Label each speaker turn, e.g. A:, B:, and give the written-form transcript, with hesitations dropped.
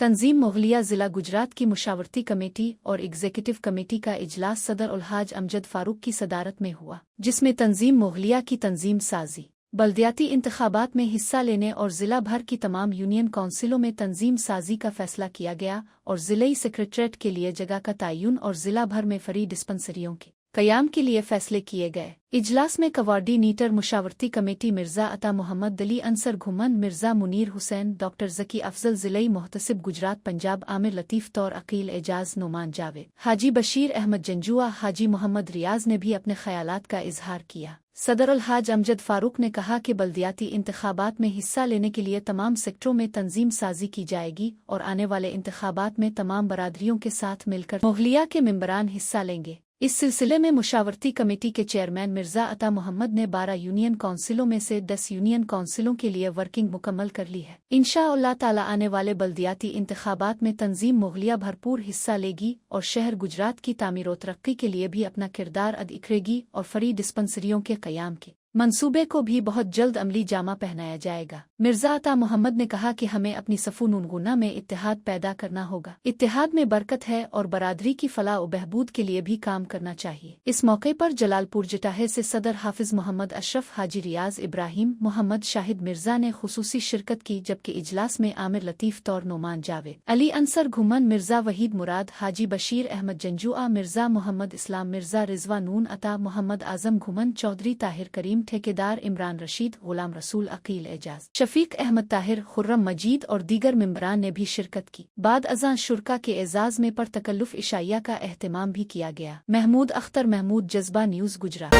A: तंजीम मुगलिया ज़िला गुजरात की मुशावरती कमेटी और एग्जीक्यूटिव कमेटी का इजलास सदर उल्हाज अमजद फारूक की सदारत में हुआ, जिसमें तंजीम मुगलिया की तंजीम साजी, बल्दियाती इंतखाबात में हिस्सा लेने और ज़िला भर की तमाम यूनियन काउंसिलों में तंजीम साजी का फैसला किया गया और ज़िले सेक्रेटरीट के लिए जगह का तयन और ज़िला भर में फ्री डिस्पेंसरियों के क़याम के लिए फैसले किए गए। इजलास में कोऑर्डिनेटर मुशावरती कमेटी मिर्ज़ा अता मोहम्मद दली अंसर घुमन, मिर्ज़ा मुनीर हुसैन, डॉक्टर ज़की अफजल, ज़िलई मोहतसिब गुजरात पंजाब आमिर लतीफ़ तौर, अकील एजाज, नोमान जावेद, हाजी बशीर अहमद जंजुआ, हाजी मोहम्मद रियाज ने भी अपने ख्यालात का इजहार किया। सदर उल्हाज अमजद फारूक ने कहा कि बल्दियाती इंतखाबात में हिस्सा लेने के लिए तमाम सेक्टरों में तंजीम साजी की जाएगी और आने वाले इंतखाबात में तमाम बरादरियों के साथ मिलकर मुगलिया के मेंबरान हिस्सा लेंगे। इस सिलसिले में मुशावरती कमेटी के चेयरमैन मिर्ज़ा अता मोहम्मद ने 12 यूनियन काउंसिलों में से 10 यूनियन काउंसिलों के लिए वर्किंग मुकम्मल कर ली है। इंशाअल्लाह ताला आने वाले बल्दियाती इंतखाबात में तंजीम मुगलिया भरपूर हिस्सा लेगी और शहर गुजरात की तामीर व तरक्की के लिए भी अपना किरदार अदा करेगी और फ्री डिस्पेंसरियों के क़याम के मंसूबे को भी बहुत जल्द अमली जामा पहनाया जाएगा। मिर्ज़ा अता मोहम्मद ने कहा कि हमें अपनी सफ़ून-उन-गुना में इत्तेहाद पैदा करना होगा। इत्तेहाद में बरकत है और बरादरी की फलाह व बहबूद के लिए भी काम करना चाहिए। इस मौके पर जलालपुर जटाहे से सदर हाफिज मोहम्मद अशरफ, हाजी रियाज इब्राहिम, मोहम्मद शाहिद मिर्ज़ा ने खुसूसी शिरकत की, जबकि इजलास में आमिर लतीफ़ तौर, नोमान जावेद, अली अंसर घुमन, मिर्ज़ा वहीद मुराद, हाजी बशीर अहमद जंजुआ, मिर्ज़ा मोहम्मद इस्लाम, मिर्ज़ा रिजवा नून अता, मोहम्मद आज़म घुमन, चौधरी ताहिर करीम, ठेकेदार इमरान रशीद, गुलाम रसूल, अकील एजाज, शफीक अहमद ताहिर, खुर्रम मजीद और दीगर मेंबरान ने भी शिरकत की। बाद अज़ां शुरका के एजाज में पर तकल्लुफ़ इशाइया का एहतमाम भी किया गया। महमूद अख्तर महमूद, जज्बा न्यूज़, गुजरात।